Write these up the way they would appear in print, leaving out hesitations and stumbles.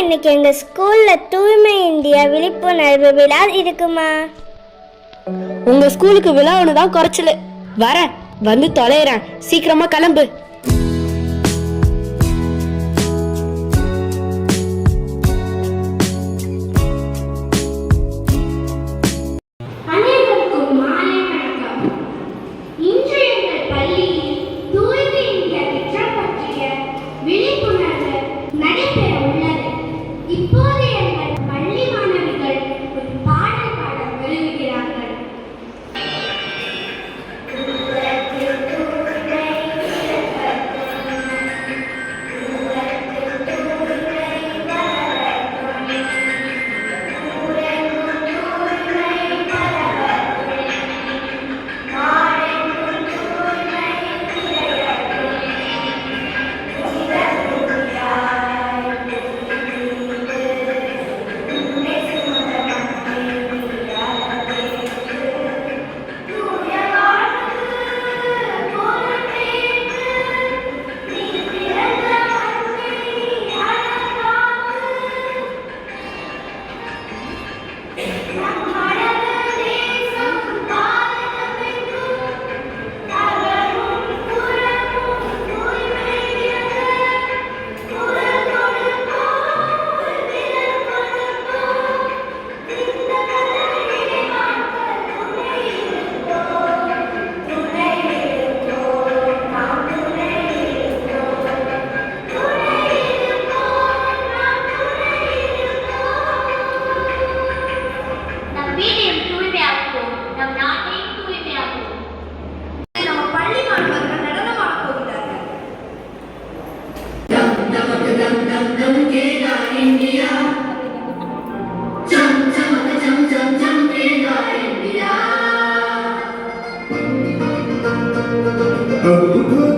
இன்னைக்கு எங்க ஸ்கூல்ல தூய்மை இந்தியா விழிப்புணர்வு விழா இருக்குமா? உங்க ஸ்கூலுக்கு விழா ஒண்ணுதான் குறைச்சல. வரேன், வந்து தொலைறேன், சீக்கிரமா கிளம்பு.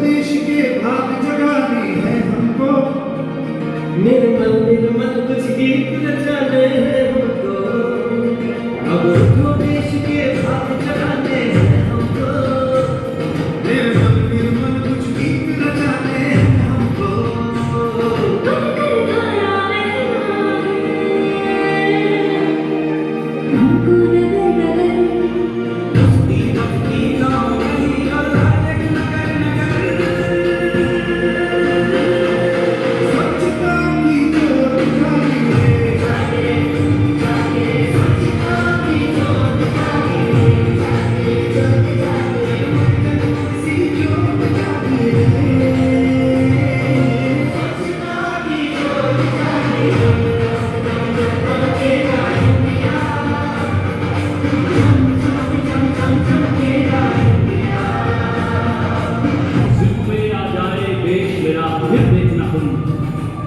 देश के भाग जगानी है हमको, निर्मल निर्मल कुछ गीत रचाने हैं हमको। अब उठो देश के भाग जगाने हैं हमको, निर्मल निर्मल कुछ गीत रचाने हैं हमको।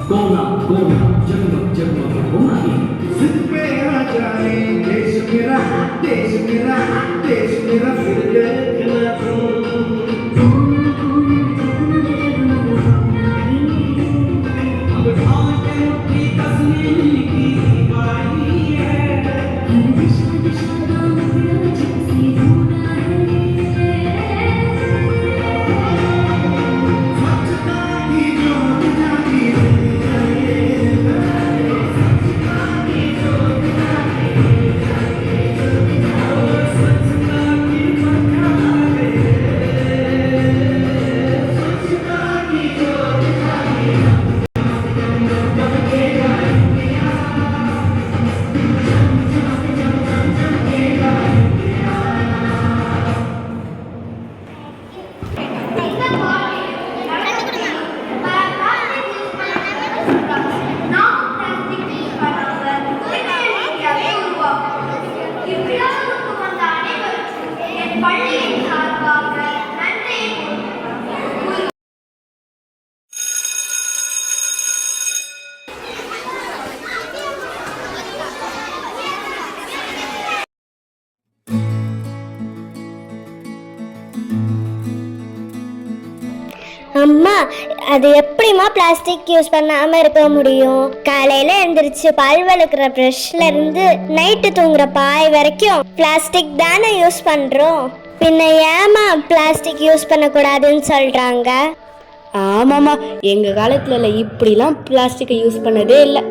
कोना कोना जगमग जगमग होना ही जिद पे आ जाए देश मेरा, देश मेरा, देश मेरा फिर देखना अब ढांचे मुट्ठी कसने की बारी है, हर दिशा दिशा गाँव मेरा जैसे होना है। स्वच्छता की ज्योत जागी है, அம்மா, அது எப்படிமா பிளாஸ்டிக் யூஸ் பண்ணாம இருக்க முடியும்? காலையில எந்திரிச்சு பல் விளக்குற பிரஷ்ல இருந்து நைட்டு தூங்குற பாய் வரைக்கும் பிளாஸ்டிக் தானே யூஸ் பண்றோம். பின்ன ஏமா பிளாஸ்டிக் யூஸ் பண்ணக்கூடாதுன்னு சொல்றாங்க? ஆமாம்மா, எங்கள் காலத்தில் இப்படிலாம் பிளாஸ்டிக்கை யூஸ் பண்ணதே இல்லை.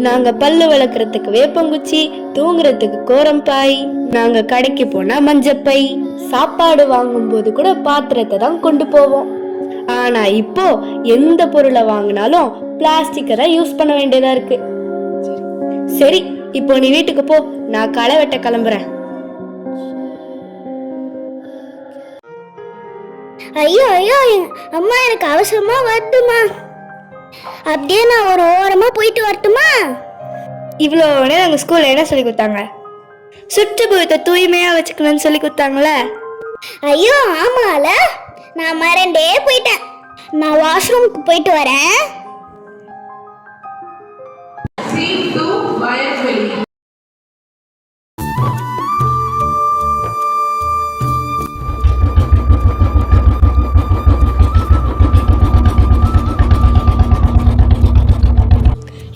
நாங்க பல்லு விளக்குறதுக்கு வேப்பங்குச்சி, தூங்குறதுக்கு கோரம்பாய், நாங்க கடைக்கு போனா மஞ்சப்பை, சாப்பாடு வாங்கும் போது கூட பாத்திரத்தை தான் கொண்டு போவோம். ஆனா இப்போ எந்த பொருளை வாங்கினாலும் பிளாஸ்டிக்கை தான் யூஸ் பண்ண வேண்டியதா இருக்கு. சரி, இப்போ நீ வீட்டுக்கு போ, நான் களை வெட்ட கிளம்புறேன். ஐயோ ஐயோ, அம்மா எனக்கு அவசரமா வரட்டுமா? அப்படியே நான் ஒரு ஓரமா போயிட்டு வரட்டுமா? இவ்வளோ நேரம் எங்க ஸ்கூல்ல என்ன சொல்லி கொடுத்தாங்க? சுற்றுப்புறத்தை தூய்மையா வச்சுக்கணும்னு சொல்லி கொடுத்தாங்களே. ஐயோ ஆமால, நான் மறந்தே போயிட்டேன். நான் வாஷ்ரூமுக்கு போயிட்டு வரேன்.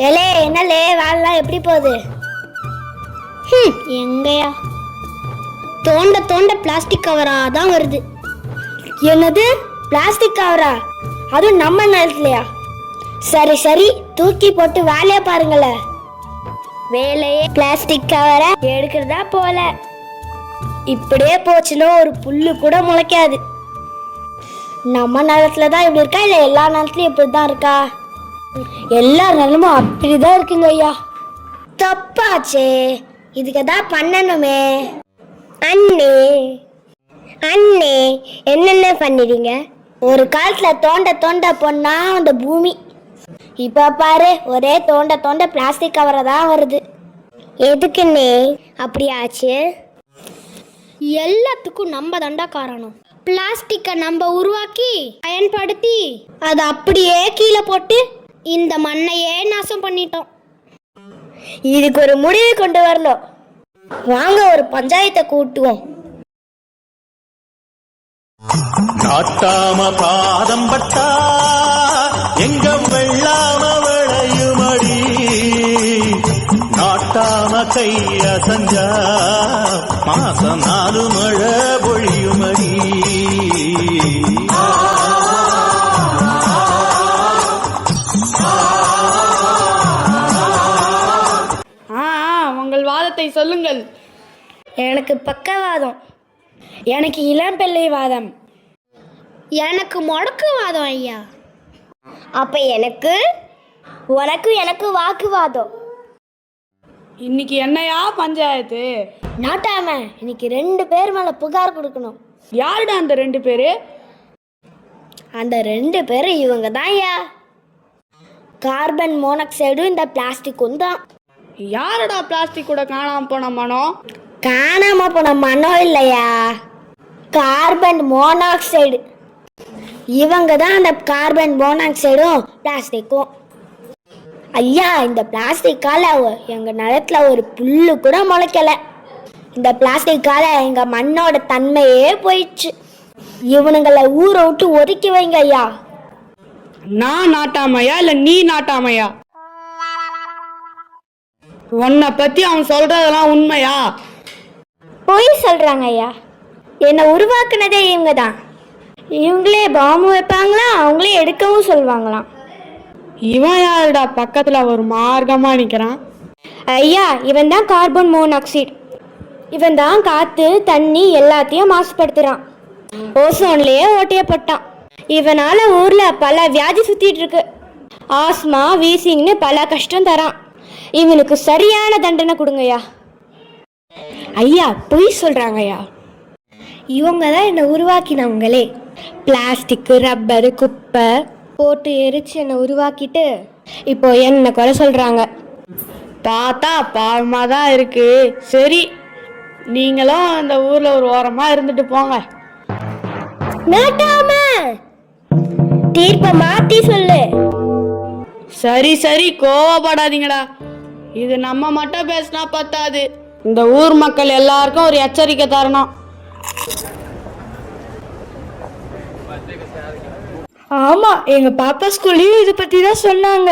ஏலே என்னலே வேலைலாம் எப்படி போகுது? எங்கயா தோண்ட தோண்ட பிளாஸ்டிக் கவரா தான் வருது. என்னது பிளாஸ்டிக் கவரா? அதுவும் நம்ம நிலத்துலயா? சரி சரி, தூக்கி போட்டு வேலையை பாருங்களேன். வேலையே பிளாஸ்டிக் கவரை எடுக்கிறதா போல. இப்படியே போச்சுன்னா ஒரு புல்லு கூட முளைக்காது. நம்ம நிலத்துல தான் இப்படி இருக்கா, இல்லை எல்லா நிலத்துலயும் இப்படி தான் இருக்கா? எல்லா நிலமும் அப்படிதான் இருக்குங்க ஐயா. தப்பாச்சே, இதுக்கு தான் பண்ணணுமே. அண்ணே அண்ணே, என்னென்ன பண்ணிடுங்க? ஒரு காலத்துல தோண்ட தோண்ட பொண்ணா அந்த பூமி, இப்ப பாரு ஒரே தோண்ட தோண்ட பிளாஸ்டிக் கவரை தான் வருது. எதுக்குன்னே அப்படி ஆச்சு? எல்லாத்துக்கும் நம்ம தண்டா காரணம். பிளாஸ்டிக்கை நம்ம உருவாக்கி பயன்படுத்தி அதை அப்படியே கீழே போட்டு இந்த மண்ணையே நாசம் பண்ணிட்டோம். இதுக்கு ஒரு முடிவு கொண்டு வரணும். வாங்க ஒரு பஞ்சாயத்தை கூட்டுவோம். நாட்டாம பாதம் பட்டா எங்க வெள்ளாம விளையுமடி, நாட்டாம கைய சஞ்சா மாசம் 4 மழை பொழியுமடி. உங்கள் வாதத்தை சொல்லுங்கள். எனக்கு பக்கவாதம். எனக்கு இளம்பிள்ளை வாதம். எனக்கு முடக்குவாதம் ஐயா. அப்ப எனக்கு எனக்கு வாக்குவாதம். இன்னைக்கு என்னையா பஞ்சாயத்து? நாட்டாம இன்னைக்கு 2 பேர் மேல புகார் கொடுக்கணும். யாருடா அந்த 2 பேரு? அந்த 2 பேரும் இவங்க தான் ஐயா. கார்பன் மோனாக்சைடும் இந்த பிளாஸ்டிக்கும் தான். யாருடா பிளாஸ்டிக் கூட காணாம போன மனம்? காணாம போன மனம் இல்லையா, கார்பன் மோனாக்சைடு. இவங்க தான் அந்த கார்பன் மோனாக்சைடும் பிளாஸ்டிக்கும். ஐயா, இந்த பிளாஸ்டிக்கால எங்க நிலத்துல ஒரு புல்லு கூட முளைக்கல. இந்த பிளாஸ்டிக்கால எங்க மண்ணோட தன்மையே போயிடுச்சு. இவனுங்களை ஊரை விட்டு ஒதுக்கி வைங்க ஐயா. நான் நாட்டாமையா இல்ல நீ நாட்டாமையா? உன்னை பத்தி அவன் சொல்றதெல்லாம் உண்மையா? பொய் சொல்றாங்க ஐயா. என்னை உருவாக்குனதே இவங்க தான். இவங்களே பாம்பு வைப்பாங்களாம், அவங்களே எடுக்கவும் சொல்லுவாங்களாம். இவன் யாருடா பக்கத்துல ஒரு மார்க்கமா நிக்கிறான்? ஐயா, இவன் தான் கார்பன் மோனாக்சைடு. இவன் தான் காத்து தண்ணி எல்லாத்தையும் மாசுபடுத்துறான். ஓசோன்லயே ஓட்டைய போட்டான். இவனால ஊர்ல பல வியாதி சுத்திட்டு இருக்கு. ஆஸ்மா, வீசிங்னு பல கஷ்டம் தரான். இவனுக்கு சரியான தண்டனை கொடுங்கய்யா. ஐயா, பொய் சொல்றாங்க ஐயா. இவங்க தான் என்னை உருவாக்கினவங்களே. பிளாஸ்டிக்கு, ரப்பரு, குப்பை போட்டு எரிச்சு என்னை உருவாக்கிட்டு இப்போ என்ன குறை சொல்றாங்க. பார்த்தா பாவமா தான் இருக்கு. சரி, நீங்களும் அந்த ஊர்ல ஒரு ஓரமா இருந்துட்டு போங்க. நாட்டாம தீர்ப்பை மாத்தி சொல்லு. சரி சரி, கோவப்படாதீங்கடா. இது நம்ம மட்டும் பேசினா பத்தாது, இந்த ஊர் மக்கள் எல்லாருக்கும் ஒரு எச்சரிக்கை தரணும். ஆமா, எங்க பாப்பா ஸ்கூல்லையும் இதை பத்தி தான் சொன்னாங்க.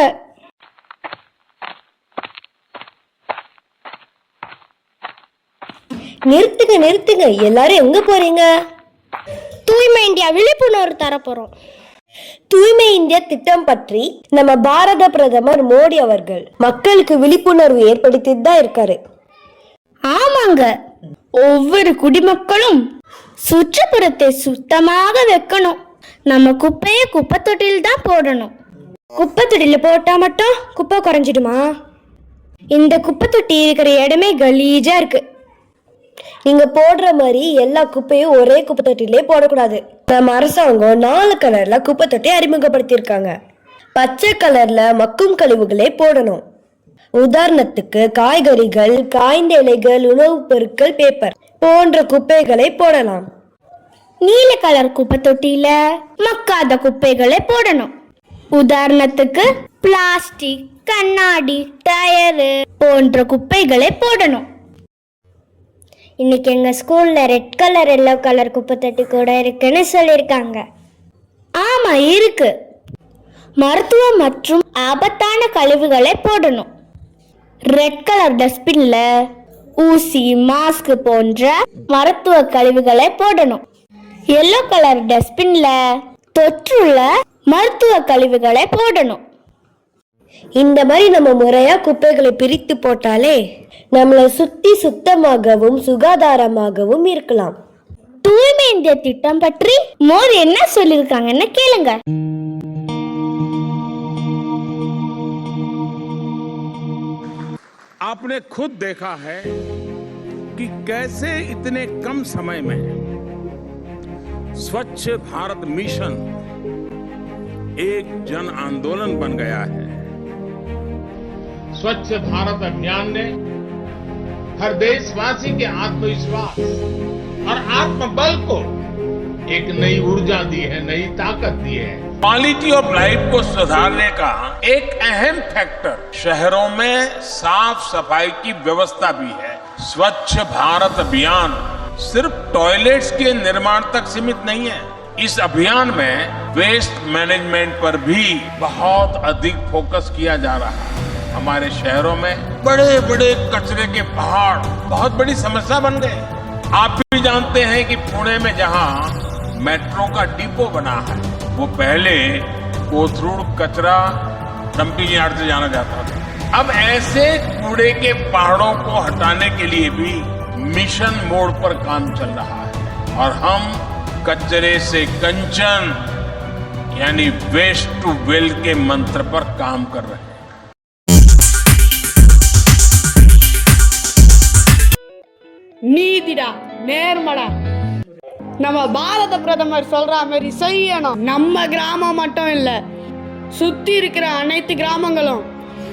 நிறுத்துங்க நிறுத்துங்க, எல்லாரும் எங்க போறீங்க? தூய்மை இந்தியா விழிப்புணர்வு தர போறோம். தூய்மை இந்தியா திட்டம் பற்றி நம்ம பாரத பிரதமர் மோடி அவர்கள் மக்களுக்கு விழிப்புணர்வு ஏற்படுத்திட்டு தான் இருக்காரு. ஆமாங்க, ஒவ்வொரு குடிமக்களும் சுற்றுப்புறத்தை சுத்தமாக வைக்கணும். நம்ம குப்பையை குப்பை தொட்டியில் தான் போடணும். குப்பை தொட்டியில போட்டா மட்டும் குப்பை குறைஞ்சிடுமா? இந்த குப்பை தொட்டி இருக்கிற இடமே கலீஜா இருக்கு. நீங்க போடுற மாதிரி எல்லா குப்பையும் ஒரே குப்பை தொட்டிலே போடக்கூடாது. நம்ம அரசாங்கம் 4 கலர்ல குப்பை தொட்டி அறிமுகப்படுத்தியிருக்காங்க. பச்சை கலர்ல மக்கும் கழிவுகளே போடணும். உதாரணத்துக்கு காய்கறிகள், காய்ந்த இலைகள், உணவுப் பொருட்கள், பேப்பர் போன்ற குப்பைகளை போடலாம். நீல கலர் குப்பை தொட்டியில மக்காத குப்பைகளை போடணும். உதாரணத்துக்கு பிளாஸ்டிக், கண்ணாடி, டயரு போன்ற குப்பைகளை போடணும். இன்னைக்கு எங்க ஸ்கூல்ல ரெட் கலர், எல்லோ கலர் குப்பை தொட்டி கூட இருக்குன்னு சொல்லியிருக்காங்க. ஆமா, இருக்கு. மருத்துவ மற்றும் ஆபத்தான கழிவுகளை போடணும். ரெட் கலர் டஸ்ட்பின்ல ஊசி, மாஸ்க் போன்ற மருத்துவ கழிவுகளை போடணும். எல்லோ கலர் டஸ்ட்பின்ல தொற்றுள்ள மருத்துவ கழிவுகளை போடணும். இந்த மாதிரி நம்ம முறையா குப்பைகளை பிரித்து போட்டாலே நம்மளை சுத்தி சுத்தமாகவும் சுகாதாரமாகவும் இருக்கலாம். தூய்மை இந்தியா திட்டம் பற்றி மோடி என்ன சொல்லியிருக்காங்கன்னு கேளுங்க. आपने खुद देखा है कि कैसे इतने कम समय में स्वच्छ भारत मिशन एक जन आंदोलन बन गया है। स्वच्छ भारत अभियान ने हर देशवासी के आत्मविश्वास और आत्मबल को एक नई ऊर्जा दी है, नई ताकत दी है। क्वालिटी ऑफ लाइफ को सुधारने का एक अहम फैक्टर शहरों में साफ सफाई की व्यवस्था भी है। स्वच्छ भारत अभियान सिर्फ टॉयलेट्स के निर्माण तक सीमित नहीं है। इस अभियान में वेस्ट मैनेजमेंट पर भी बहुत अधिक फोकस किया जा रहा है। हमारे शहरों में बड़े बड़े कचरे के पहाड़ बहुत बड़ी समस्या बन गए। आप भी जानते हैं कि पुणे में जहां मेट्रो का डिपो बना है, वो पहले कोथरूड कचरा डंपिंग यार्ड से जाना जाता था। अब ऐसे कूड़े के पहाड़ों को हटाने के लिए भी मिशन मोड पर काम चल रहा है और हम कचरे से कंचन यानी वेस्ट टू वेल्थ के मंत्र पर काम कर रहे हैं। நீதிடா, நேர்மடா. நம்ம பாரத பிரதமர் சொல்ற மாதிரி செய்யணும். நம்ம கிராமம் மட்டும் இல்ல, சுத்தி இருக்கிற அனைத்து கிராமங்களும்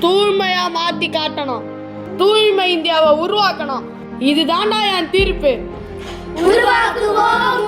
தூய்மையா மாத்தி காட்டணும். தூய்மை இந்தியாவை உருவாக்கணும். இதுதான்டா என் தீர்ப்பு. உருவாக்குவோம்.